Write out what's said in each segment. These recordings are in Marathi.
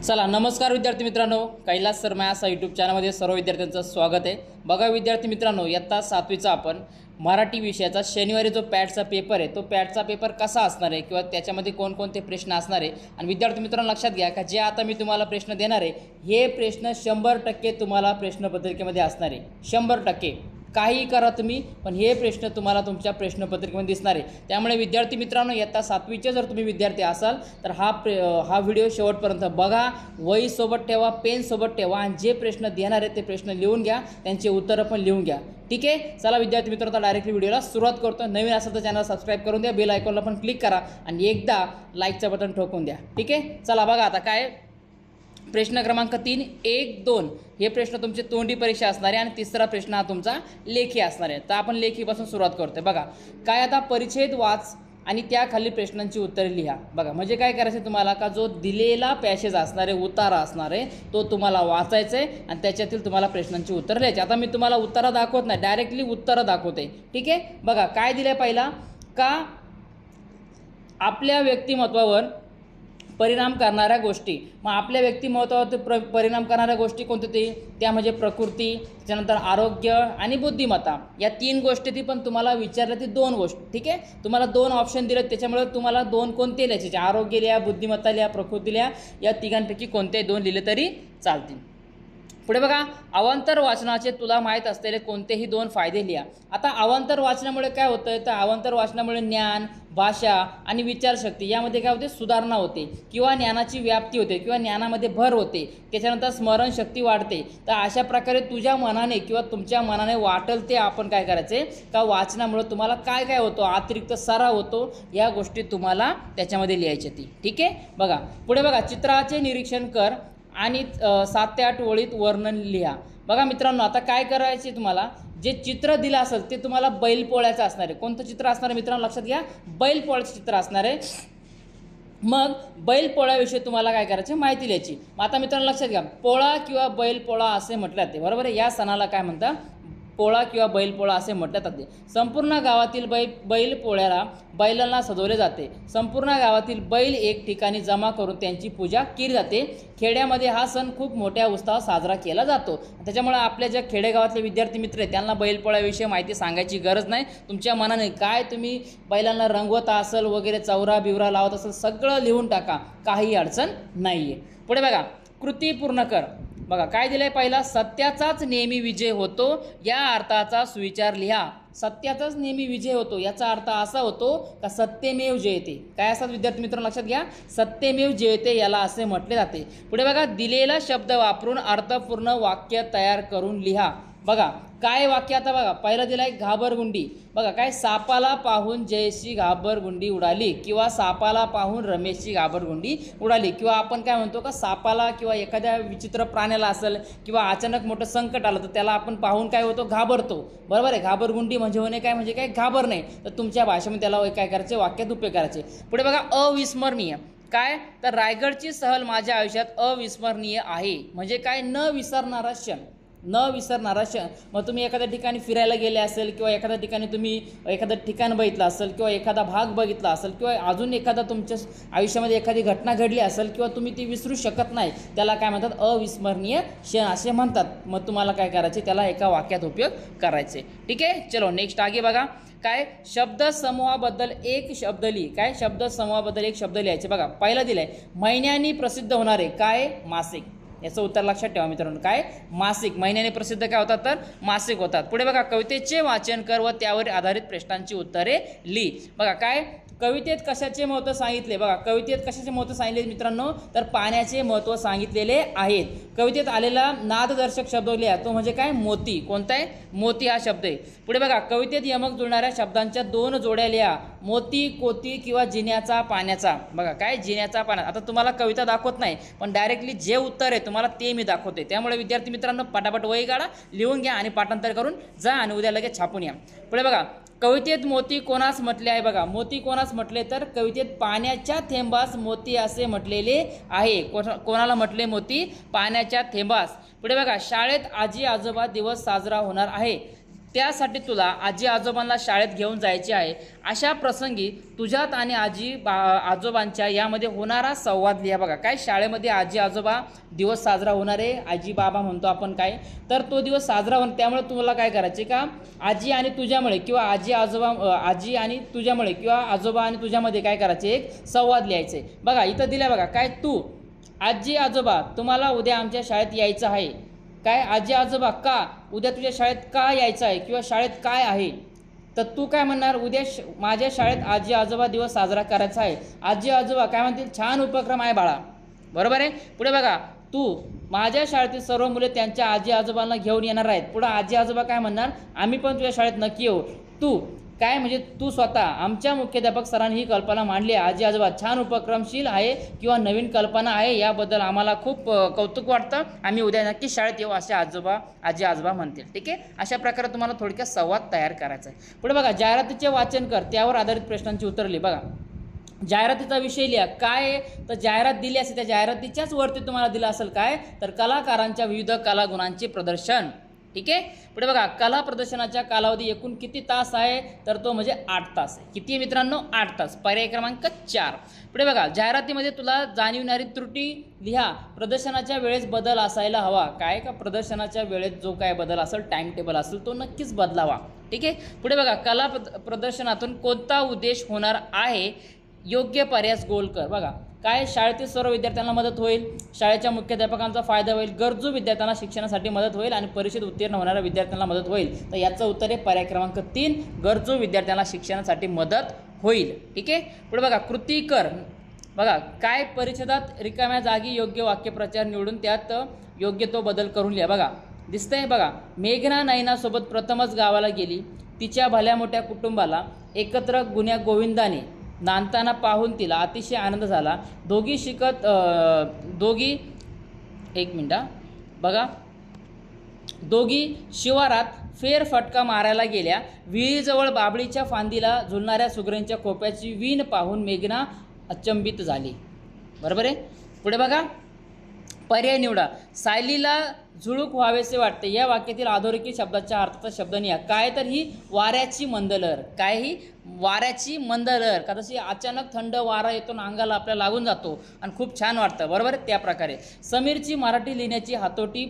चला नमस्कार विद्यार्थी मित्रांनो, कैलास शर्मा या यूट्यूब चॅनलमध्ये सर्व विद्यार्थ्यांचं स्वागत आहे। बघा विद्यार्थी मित्रांनो, इयत्ता 7वीचा आपण मराठी विषयाचा शनिवारी जो पॅटचा पेपर आहे तो पॅटचा पेपर कसा असणार आहे किंवा त्याच्यामध्ये कोणकोणते प्रश्न असणार आहे आणि विद्यार्थी मित्रांनो लक्षात घ्या का जे आता मी तुम्हाला प्रश्न देणार आहे हे प्रश्न 100% तुम्हाला प्रश्नपत्रिकेमध्ये असणार आहे। 100% काही करा तुम्ही, पण हे प्रश्न तुम्हाला तुमच्या प्रश्नपत्रिकेमध्ये दिसणार आहे। त्यामुळे विद्यार्थी मित्रांनो इयत्ता 7वीचे जर तुम्ही विद्यार्थी असाल तर हा व्हिडिओ शेवटपर्यंत बघा, वही सोबत ठेवा, पेन सोबत ठेवा आणि जे प्रश्न देणार आहे ते प्रश्न लिहून घ्या, त्यांचे उत्तरं पण लिहून घ्या। ठीक आहे, चला विद्यार्थी मित्रांनो डायरेक्टली व्हिडिओला सुरुवात करतो। नवीन असेल तर चॅनल सबस्क्राइब करून द्या, बेल आयकॉनला पण क्लिक करा आणि एकदा लाईकचं बटन ठोकून द्या। ठीक आहे, चला बघा आता काय प्रश्न क्रमांक 3, 1, 2 हे प्रश्न तुमचे तोंडी परीक्षा असणार आहे आणि तिसरा प्रश्न हा तुमचा लेखी असणार आहे। तर आपण लेखीपासून सुरुवात करतोय। बघा काय आता परिच्छेद वाच आणि त्याखाली प्रश्नांची उत्तरे लिहा। बघा म्हणजे काय करायचं तुम्हाला का जो दिलेला पॅसेज असणार आहे, उतारा असणार आहे तो तुम्हाला वाचायचा आहे आणि त्याच्यातील तुम्हाला प्रश्नांची उत्तरं लिहायची। आता मी तुम्हाला उत्तरं दाखवत नाही, डायरेक्टली उत्तरं दाखवते। ठीक आहे, बघा काय दिलंय पहिला का आपल्या व्यक्तिमत्वावर परिणाम करणाऱ्या गोष्टी। मग आपल्या व्यक्तिमत्वावर परिणाम करणाऱ्या गोष्टी कोणत्या त्या म्हणजे प्रकृती, त्याच्यानंतर आरोग्य आणि बुद्धिमत्ता या 3 गोष्टी ती पण तुम्हाला विचारल्या ती 2 गोष्टी। ठीक आहे, तुम्हाला 2 ऑप्शन दिलेत, त्याच्यामुळे तुम्हाला 2 कोणते लिहायचे, आरोग्य लिहा, बुद्धिमत्ता लिहा, प्रकृती लिहा, या तिघांपैकी कोणते 2 लिहिले तरी चालतील। पुढे बघा अवांतर वाचनाचे तुला माहीत असलेले कोणतेही 2 फायदे लिहा। आता अवांतर वाचनामुळे काय होतं तर अवांतर वाचनामुळे ज्ञान, भाषा आणि विचारशक्ती यामध्ये काय होते सुधारणा होते किंवा ज्ञानाची व्याप्ती होते किंवा ज्ञानामध्ये भर होते, त्याच्यानंतर स्मरणशक्ती वाढते। तर अशा प्रकारे तुझ्या मनाने किंवा तुमच्या मनाने वाटेल ते आपण काय करायचे का वाचनामुळे तुम्हाला काय काय होतं, अतिरिक्त सराव होतो, या गोष्टी तुम्हाला त्याच्यामध्ये लिहायच्या ती। ठीक आहे, बघा पुढे बघा चित्राचे निरीक्षण कर आणि 7 ते 8 ओळीत वर्णन लिहा। बघा मित्रांनो आता काय करायचे तुम्हाला जे चित्र दिलं असेल ते तुम्हाला बैलपोळ्याचं असणार आहे। कोणतं चित्र असणार आहे मित्रांनो लक्षात घ्या, बैलपोळ्याचं चित्र असणार आहे। मग बैलपोळ्याविषयी तुम्हाला काय करायचं माहिती लिहायची। मग आता मित्रांनो लक्षात घ्या पोळा किंवा बैलपोळा असे म्हटलं जाते, बरोबर आहे। या सणाला काय म्हणतात पोळा किंवा बैलपोळा असे म्हटले जाते। संपूर्ण गावातील बैलपोळ्याला बैलांना सजवले जाते। संपूर्ण गावातील बैल एक ठिकाणी जमा करून त्यांची पूजा केली जाते। खेड्यामध्ये हा सण खूप मोठ्या उत्साहात साजरा केला जातो। त्याच्यामुळे आपल्या ज्या खेडेगावातले विद्यार्थी मित्र आहेत त्यांना बैलपोळ्याविषयी माहिती सांगायची गरज नाही। तुमच्या मनाने काय तुम्ही बैलांना रंगवत असेल वगैरे चौरा बिवरा लावत असेल सगळं लिहून टाका, काही अडचण नाही आहे। पुढे बघा कृती पूर्ण कर। बघा काय दिलंय पहिला सत्याचाच नेहमी विजय होतो या अर्थाचा सुविचार लिहा। सत्याचाच नेहमी विजय होतो याचा अर्थ असा होतो का सत्यमेव जयते। काय असतात विद्यार्थी मित्रांनो लक्षात घ्या, सत्यमेव जयते याला असे म्हटले जाते। पुढे बघा दिलेला शब्द वापरून अर्थपूर्ण वाक्य तयार करून लिहा। बघा काय वाक्य आता बघा पहिला दिलाय घाबरगुंडी। बघा काय सापाला पाहून जयशी घाबरगुंडी उडाली किंवा सापाला पाहून रमेशची घाबरगुंडी उडाली, किंवा आपण काय म्हणतो का सापाला किंवा एखाद्या विचित्र प्राण्याला असेल किंवा अचानक मोठं संकट आलं तर त्याला आपण पाहून काय होतो घाबरतो, बरोबर आहे। घाबरगुंडी म्हणजे होणे काय म्हणजे काय घाबरणे, तर तुमच्या भाषेमध्ये त्याला काय करायचे वाक्यात उपयोग करायचे। पुढे बघा अविस्मरणीय काय तर रायगडची सहल माझ्या आयुष्यात अविस्मरणीय आहे। म्हणजे काय न विसरणारा क्षण, न विसरणारा क्षण। मग तुम्ही एखाद्या ठिकाणी फिरायला गेले असेल किंवा एखाद्या ठिकाणी तुम्ही एखादं ठिकाण बघितलं असेल किंवा एखादा भाग बघितला असेल किंवा अजून एखादा तुमच्या आयुष्यामध्ये एखादी घटना घडली असेल किंवा तुम्ही ती विसरू शकत नाही, त्याला काय म्हणतात अविस्मरणीय क्षण असे म्हणतात। मग तुम्हाला काय करायचे त्याला एका वाक्यात उपयोग करायचे। ठीक आहे, चलो नेक्स्ट आगे बघा काय शब्द समूहाबद्दल एक शब्द लिही। काय शब्द समूहाबद्दल एक शब्द लिहायचे। बघा पहिला दिलाय महिन्यानी प्रसिद्ध होणारे काय मासिक, याचं उत्तर लक्षात ठेवा मित्रांनो काय मासिक, महिन्याने प्रसिद्ध काय होतात तर मासिक होतात। पुढे बघा कवितेचे वाचन कर व त्यावर आधारित प्रश्नांची उत्तरे लिही। बघा काय कवितेत कशाचे महत्त्व सांगितले। बघा कवितेत कशाचे महत्त्व सांगितले मित्रांनो तर पाण्याचे महत्त्व सांगितलेले आहेत। कवितेत आलेला नाददर्शक शब्द लिहा, तो म्हणजे काय मोती। कोणता आहे मोती हा शब्द आहे। पुढे बघा कवितेत यमक जुळणाऱ्या शब्दांच्या 2 जोड्या लिहा, मोती कोती किंवा जिन्याचा पाण्याचा। बघा काय जिन्याचा पाण्याचा। आता तुम्हाला कविता दाखवत नाही पण डायरेक्टली जे उत्तर आहे तुम्हाला ते मी दाखवते, त्यामुळे विद्यार्थी मित्रांनो पटापट वही काढा, लिहून घ्या आणि पाठांतर करून जा आणि उद्या लगेच छापून या। पुढे बघा कवितेत मोती कोणास म्हटले आहे। बघा मोती कोणास म्हटले तर कवितेत पाण्याच्या थेंबास मोती असे म्हटलेले आहे। कोणाला म्हटले मोती पाण्याच्या थेंबास। पुढे बघा शाळेत आजी आजोबा दिवस साजरा होणार आहे। त्यासाठी तुला आजी आजोबांना शाळेत घेऊन जायचे आहे. अशा प्रसंगी तुझ्यात आणि आजोबांच्या यामध्ये होणारा संवाद लिहा. बघा काय, शाळेमध्ये आजी आजोबा दिवस साजरा होणार आहे, आजी बाबा म्हणतो आपण काय, तर तो दिवस साजरा होणार. त्यामुळे तुम्हाला काय करायचे का, आजी आणि तुझ्यामुळे किंवा आजी आणि तुझ्यामुळे किंवा आजोबा आणि तुझ्यामध्ये काय करायचे, एक संवाद लिहायचे. बघा इथं दिल्या बघा काय, तू आजी आजोबा तुम्हाला उद्या आमच्या शाळेत यायचं आहे. काय, आजी आजोबा का उद्या तुझ्या शाळेत का यायचं आहे किंवा शाळेत काय आहे, तर तू काय म्हणणार, उद्या माझ्या शाळेत आजी आजोबा दिवस साजरा करायचा आहे. आजी आजोबा काय म्हणतील, छान उपक्रम आहे बाळा, बरोबर आहे. पुढे बघा, तू माझ्या शाळेतील सर्व मुले त्यांच्या आजी आजोबांना घेऊन येणार आहेत. पुढे आजी आजोबा काय म्हणणार, आम्ही पण तुझ्या शाळेत नक्की येऊ. तू काय म्हणजे तू स्वतः आमच्या मुख्याध्यापक सरांनी ही कल्पना मांडली आहे. आजी आजोबा छान उपक्रमशील आहे किंवा नवीन कल्पना आहे, याबद्दल आम्हाला खूप कौतुक वाटतं, आम्ही उद्या नक्की शाळेत येऊ असे आजी आजोबा म्हणतील. ठीक आहे, अशा प्रकारे तुम्हाला थोडक्यात संवाद तयार करायचा आहे. पुढे बघा, जाहिरातीचे वाचन कर, त्यावर आधारित प्रश्नांची उत्तर लिहा. बघा जाहिरातीचा विषय लिहा. काय आहे, तर जाहिरात दिली असेल, त्या जाहिरातीच्याच वरती तुम्हाला दिलं असेल काय, तर कलाकारांच्या विविध कलागुणांचे प्रदर्शन. ठीक आहे, पुढे बघा, कला प्रदर्शनाच्या कालावधी एकूण किती तास आहे, तर तो म्हणजे 8 तास आहे. किती मित्रांनो, 8 तास. पर्याय क्रमांक 4. पुढे बघा, जाहिरातीमध्ये तुला जाणवणारी त्रुटी लिहा. प्रदर्शनाच्या वेळेस बदल असायला हवा. काय का, प्रदर्शनाच्या वेळेत जो काय बदल असेल, टाइम टेबल असेल, तो नक्कीच बदलावा. ठीक आहे, पुढे बघा, कला प्रदर्शनातून कोणता उद्देश होणार आहे, योग्य पर्यास गोल कर. बघा काय, शाळेतील सर्व विद्यार्थ्यांना मदत होईल, शाळेच्या मुख्याध्यापकांचा फायदा होईल, गरजू विद्यार्थ्यांना शिक्षणासाठी मदत होईल आणि परीक्षेत उत्तीर्ण होणाऱ्या विद्यार्थ्यांना मदत होईल. तर याचं उत्तर आहे पर्याय क्रमांक 3, गरजू विद्यार्थ्यांना शिक्षणासाठी मदत होईल. ठीक आहे, पुढे बघा, कृती कर. बघा काय, परिच्छेदात रिकाम्या जागी योग्य वाक्यप्रचार निवडून त्यात योग्य तो बदल करून लिहा. बघा दिसतंय, बघा मेघना नयनासोबत प्रथमच गावाला गेली, तिच्या भल्या मोठ्या कुटुंबाला एकत्र गुण्या गोविंदाने नांदताना पाहून तिला अतिशय आनंद झाला. बघा दोघी शिवारात फेरफटका मारायला गेल्या. विहिरीजवळ बाबळीच्या फांदीला झुलणाऱ्या सुगरणीच्या खोप्याची वीण पाहून मेघना अचंबित झाली. बरोबर आहे. पुढे बघा, पर्याय निवडा. सायलीला झुळूक व्हावेसे वाटते, या वाक्यातील अधोरेखित शब्दाच्या अर्थाचा शब्द निहा. काय, तर ही वाऱ्याची मंदलहर. काय, ही वाऱ्याची मंदलहर. का, तशी अचानक थंड वारा येतो, अंगाला आपल्या लागून जातो आणि खूप छान वाटतं. बरोबर आहे, त्या प्रकारे. समीरची मराठी लिहिण्याची हातोटी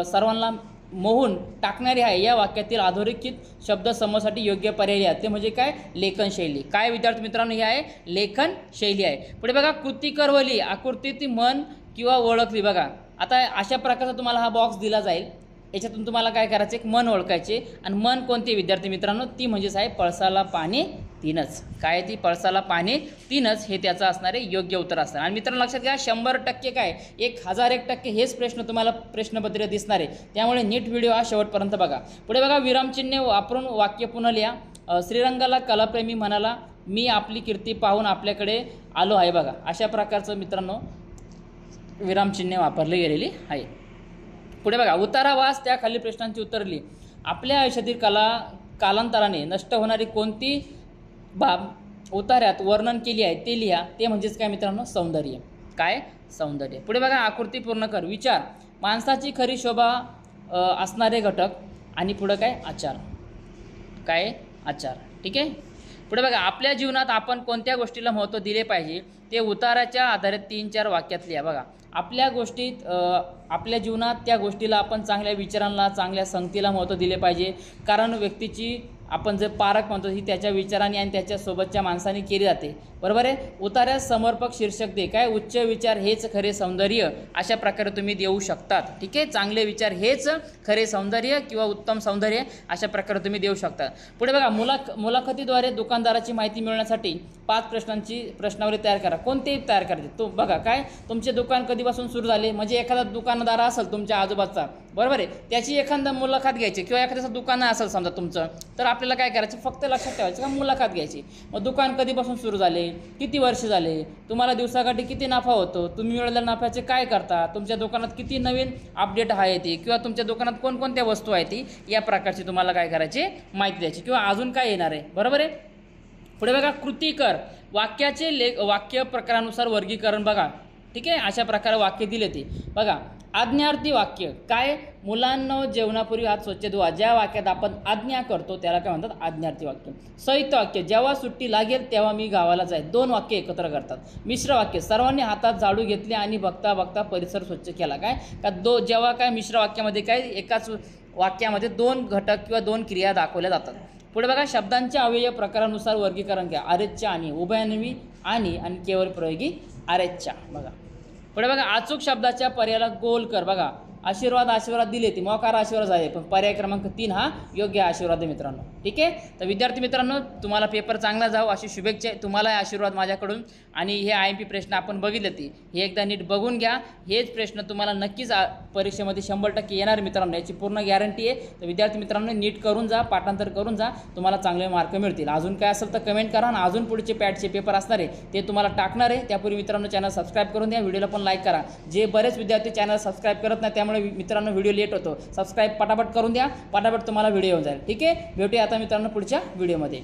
सर्वांना मोहून टाकणारी आहे, या वाक्यातील अधोरेखित शब्द समूहासाठी योग्य पर्याय लिहा. ते म्हणजे काय, लेखन शैली. काय विद्यार्थी मित्रांनो, ही आहे लेखन शैली आहे. पुढे बघा, कृती करवली, आकृती मन किंवा ओळखली. बघा आता अशा प्रकारचा तुम्हाला हा बॉक्स दिला जाईल, याच्यातून तुम्हाला काय करायचं, एक मन ओळखायचे. आणि मन कोणते विद्यार्थी मित्रांनो, ती म्हणजेच आहे पळसाला पाणी तीनच. काय, ती पळसाला पाणी तीनच, हे त्याचं असणारे योग्य उत्तर असणार. आणि मित्रांनो लक्षात घ्या, 100% काय, 1001% हेच प्रश्न तुम्हाला प्रश्नपत्रिका दिसणार आहे, त्यामुळे नीट व्हिडिओ हा शेवटपर्यंत बघा. पुढे बघा, विरामचिन्हे वापरून वाक्य पुन्हा लिहा. श्रीरंगाला कलाप्रेमी म्हणाला, मी आपली कीर्ती पाहून आपल्याकडे आलो आहे. बघा अशा प्रकारचं मित्रांनो विरामचिन्हे वापरली गेलेली आहे. पुढे बघा, उतारा वास, त्या खालील प्रश्नांची उत्तर लिहा. आपल्या आयुष्यातील कालांतराने नष्ट होणारी कोणती बाब उतार्यात वर्णन केली आहे ते लिहा. ते म्हणजेच काय मित्रांनो, सौंदर्य. काय, सौंदर्य. पुढे बघा, आकृती पूर्ण कर. विचार, माणसाची खरी शोभा असणारे घटक आणि पुढे काय, आचार. काय, आचार. ठीक आहे. पुढे बघा, आपल्या जीवनात आपण कोणत्या गोष्टीला महत्त्व दिले पाहिजे, ते उताराच्या आधारे 3-4 वाक्यात लिहा. बघा आपल्या जीवनात त्या गोष्टीला आपण चांगल्या विचारांना, चांगल्या संगतीला महत्त्व दिले पाहिजे. कारण व्यक्तीची आपण जे पारख म्हणतो ही त्याच्या विचारांनी आणि त्याच्यासोबतच्या माणसाने केली जाते. बरोबर आहे. उतार्यास समर्पक शीर्षक दे. काय, उच्च विचार हेच खरे सौंदर्य. अशा प्रकारे तुम्ही देऊ शकतात. ठीक आहे, चांगले विचार हेच खरे सौंदर्य किंवा उत्तम सौंदर्य, अशा प्रकारे तुम्ही देऊ शकता. पुढे बघा, मुलाखतीद्वारे दुकानदाराची माहिती मिळवण्यासाठी 5 प्रश्नावली तयार करा. कोणतेही तयार करायचे. तो बघा काय, तुमचे दुकान कधीपासून सुरू झाले, म्हणजे एखादा दुकानदार असेल तुमच्या आजूबाजूचा, बरोबर आहे, त्याची एखादा मुलाखत घ्यायची किंवा एखाद्याचं दुकान असेल समजा तुमचं, तर आपल्याला काय करायचं, फक्त लक्षात ठेवायचं का मुलाखत घ्यायची. मग दुकान कधीपासून सुरू झाले, किती वर्ष झाले, तुम्हाला दिवसाकाठी किती नफा होतो, तुम्ही मिळालेल्या नफ्याचे काय करता, तुमच्या दुकानात किती नवीन अपडेट आहे ती, किंवा तुमच्या दुकानात कोणकोणत्या वस्तू आहेत ती, या प्रकारची तुम्हाला काय करायची, माहिती द्यायची, किंवा अजून काय येणार आहे. बरोबर आहे. पुढे बघा, कृती कर. वाक्याचे वाक्य प्रकारानुसार वर्गीकरण. बघा ठीक आहे, अशा प्रकारे वाक्य दिले ते बघा. आज्ञार्थी वाक्य काय, मुलांना जेवणापूर्वी हात स्वच्छ धुवा. ज्या वाक्यात आपण आज्ञा करतो त्याला काय म्हणतात, आज्ञार्थी वाक्य. संयुक्त वाक्य, जेव्हा सुट्टी लागेल तेव्हा मी गावाला जाईल. दोन वाक्य एकत्र करतात. मिश्र वाक्य, सर्वांनी हातात झाडू घेतले आणि बघता बघता परिसर स्वच्छ केला. काय का जेव्हा काय मिश्र वाक्यामध्ये काय एकाच वाक्यामध्ये दोन घटक किंवा दोन क्रिया दाखवल्या जातात. पुढे बघा, शब्दांचे अव्यय प्रकारानुसार वर्गीकरण घ्या. आरेच्या आणि, उभयान्वी आणि केवळ प्रयोगी आरेच्या. बघा पुढे बघा, अचूक शब्दाच्या पर्यायाला गोल कर. बघा आशीर्वाद दिले ती मोकार आशीर्वाद आहे, पण पर्याय क्रमांक 3 हा योग्य आशीर्वाद आहे मित्रांनो. ठीक आहे, तर विद्यार्थी मित्रांनो तुम्हाला पेपर चांगला जावं अशी शुभेच्छा. तुम्हाला आशीर्वाद माझ्याकडून. आणि हे IMP प्रश्न आपण बघितले ती हे एकदा नीट बघून घ्या. हेच प्रश्न तुम्हाला नक्कीच परीक्षेमध्ये 100% येणार मित्रांनो, याची पूर्ण गॅरंटी आहे. तर विद्यार्थी मित्रांनो नीट करून जा, पाठांतर करून जा, तुम्हाला चांगले मार्क मिळतील. अजून काय असेल तर कमेंट करा आणि अजून पुढचे पॅटचे पेपर असणार आहे ते तुम्हाला टाकणार आहे. त्यापूर्वी मित्रांनो चॅनल सबस्क्राईब करून द्या, व्हिडिओला पण लाईक करा. जे बरेच विद्यार्थी चॅनल सबस्क्राईब करत नाही त्यामुळे मित्रांनो व्हिडिओ लेट होतो. सबस्क्राईब पटापट करून द्या, पटापट तुम्हाला व्हिडिओ येऊन जाईल. ठीक आहे, भेटूया आता मित्रांनो पुढच्या व्हिडिओमध्ये.